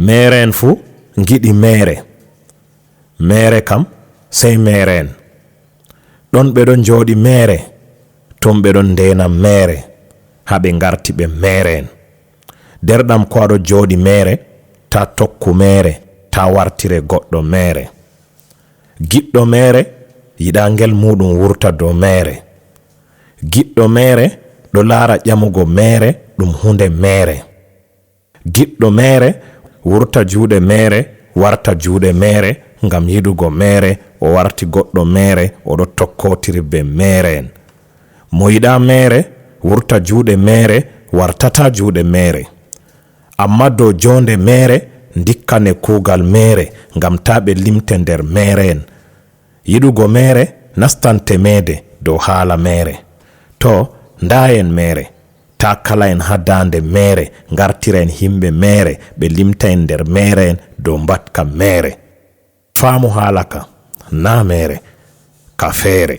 mere en fu giɗi mere. Mere kam sey mere en. Ɗon ɓe ɗon jooɗi mere, ton ɓe ɗon ndena mere, haɓe ngarti ɓe mere en. Derɗam ko aɗo jooɗi mere, ta tokku mere, ta wartire goɗɗo mere. Giɗɗo mere yiɗa ngel muɗum wurta dow mere. Giɗɗo mere ɗo laara ƴamugo mere ɗum hunde mere. Giɗɗo mere wurta juuɗe mere, warta juuɗe mere, ngam yiɗugo mere o warti goɗɗo mere, oɗo tokkotiri be mere en. Mo yiɗa mere wurta juuɗe mere, wartata juuɗe mere. Amma dow jonde mere ndikkane kuugal mere, ngam ta ɓe limte nder mere en. Yiɗugo mere nastan temede dow haala mere. To nda en mere, ta kala en ha dande mere, ngartira en himɓe mere, ɓe limta en nder mere en dow mbatka mere. Faamu haala ka, na mere, ka feere.